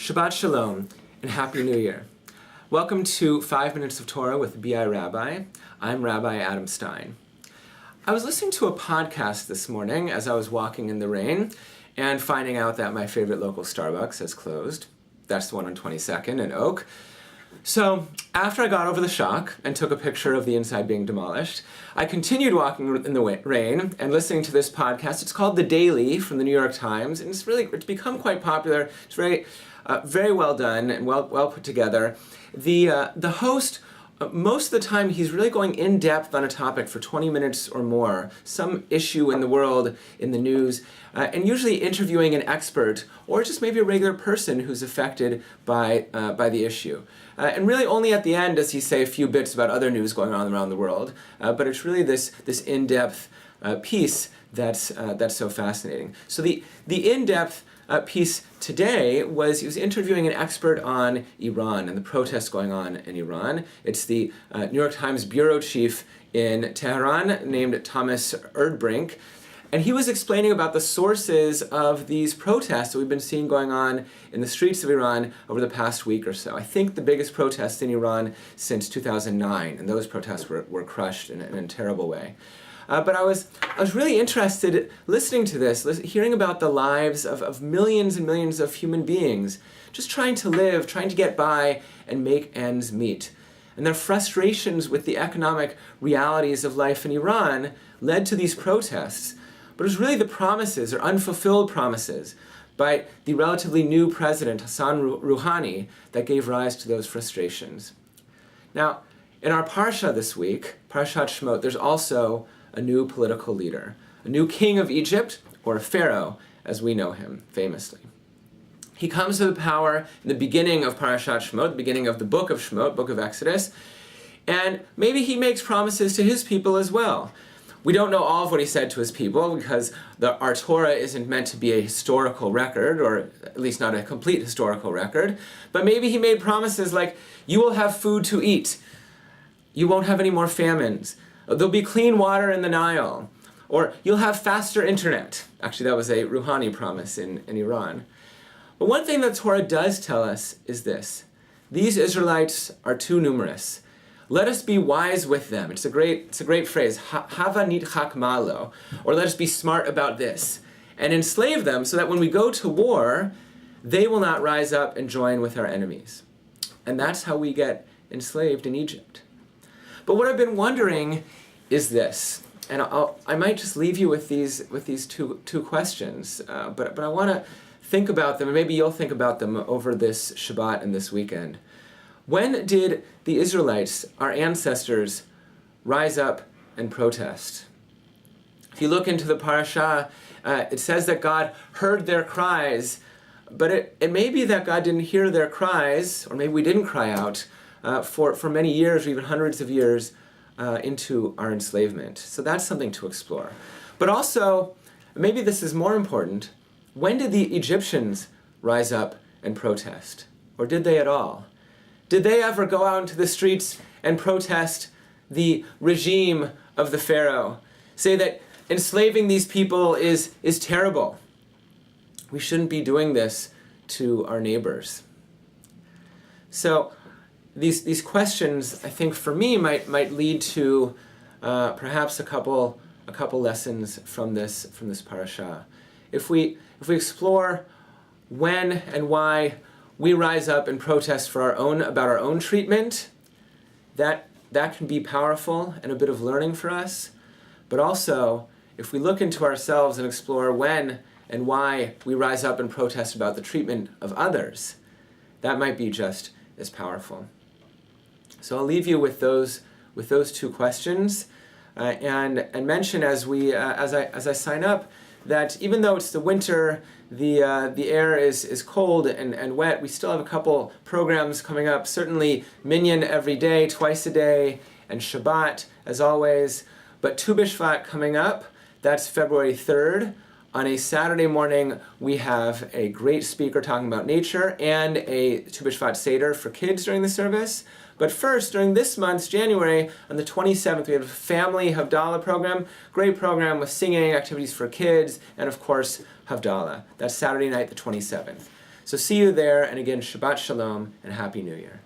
Shabbat Shalom and Happy New Year. Welcome to 5 Minutes of Torah with Rabbi. I'm Rabbi Adam Stein. I was listening to a podcast this morning as I was walking in the rain and finding out that my favorite local Starbucks has closed. That's the one on 22nd in Oak. So after I got over the shock and took a picture of the inside being demolished, I continued walking in the rain and listening to this podcast. It's called The Daily from the New York Times, and it's become quite popular. It's very well done and well put together. The host, most of the time, he's really going in depth on a topic for 20 minutes or more, some issue in the world, in the news, and usually interviewing an expert or just maybe a regular person who's affected by the issue. And really only at the end does he say a few bits about other news going on around the world, but it's really this in-depth piece that's so fascinating. So the in-depth piece today he was interviewing an expert on Iran and the protests going on in Iran. It's the New York Times bureau chief in Tehran named Thomas Erdbrink, and he was explaining about the sources of these protests that we've been seeing going on in the streets of Iran over the past week or so. I think the biggest protests in Iran since 2009, and those protests were crushed in a terrible way. But I was really interested listening to this, hearing about the lives of millions and millions of human beings, just trying to live, trying to get by and make ends meet. And their frustrations with the economic realities of life in Iran led to these protests. But it was really the promises, or unfulfilled promises, by the relatively new president, Hassan Rouhani, that gave rise to those frustrations. Now, in our Parsha this week, Parshat Shemot, there's also a new political leader, a new king of Egypt, or a pharaoh, as we know him famously. He comes to the power in the beginning of Parshat Shemot, the beginning of the book of Shemot, book of Exodus, and maybe he makes promises to his people as well. We don't know all of what he said to his people because our Torah isn't meant to be a historical record, or at least not a complete historical record, but maybe he made promises like, you will have food to eat, you won't have any more famines, there'll be clean water in the Nile, or you'll have faster internet. Actually, that was a Rouhani promise in Iran. But one thing that Torah does tell us is this: these Israelites are too numerous. Let us be wise with them. It's a great phrase, hava nidchak malo, or let us be smart about this, and enslave them so that when we go to war, they will not rise up and join with our enemies. And that's how we get enslaved in Egypt. But what I've been wondering is this, and I might just leave you with these two questions, but I want to think about them, and maybe you'll think about them over this Shabbat and this weekend. When did the Israelites, our ancestors, rise up and protest? If you look into the Parsha, it says that God heard their cries, but it may be that God didn't hear their cries, or maybe we didn't cry out, for many years or even hundreds of years into our enslavement. So that's something to explore. But also, maybe this is more important, when did the Egyptians rise up and protest? Or did they at all? Did they ever go out into the streets and protest the regime of the Pharaoh? Say that enslaving these people is terrible. We shouldn't be doing this to our neighbors. So these questions, I think, for me, might lead to perhaps a couple lessons from this parasha. If we explore when and why we rise up and protest about our own treatment, that can be powerful and a bit of learning for us. But also, if we look into ourselves and explore when and why we rise up and protest about the treatment of others, that might be just as powerful. So I'll leave you with those two questions, and mention as I sign up that even though it's the winter, the air is cold and wet, we still have a couple programs coming up. Certainly Minyan every day, twice a day, and Shabbat as always. But Tu B'Shvat coming up, that's February 3rd. On a Saturday morning, we have a great speaker talking about nature and a Tu B'Shvat Seder for kids during the service. But first, during this month, January, on the 27th, we have a family Havdalah program. Great program with singing, activities for kids, and of course, Havdalah. That's Saturday night, the 27th. So see you there, and again, Shabbat Shalom and Happy New Year.